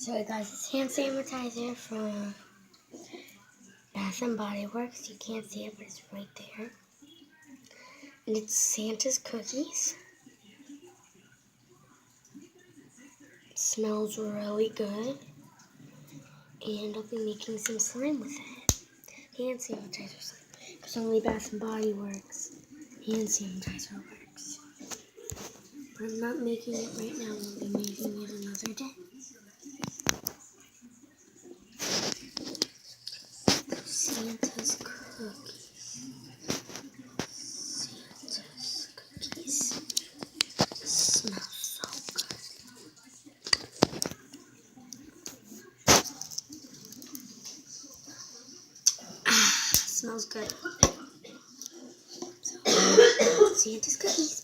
So I got this hand sanitizer from Bath and Body Works. You can't see it, but it's right there. And it's Santa's cookies. It smells really good. And I'll be making some slime with it. Hand sanitizer slime. Because only Bath and Body Works hand sanitizer works. But I'm not making it right now. We'll be making it another day. Santa's cookies. Santa's cookies. Smells so good. Smells good. So, Santa's cookies.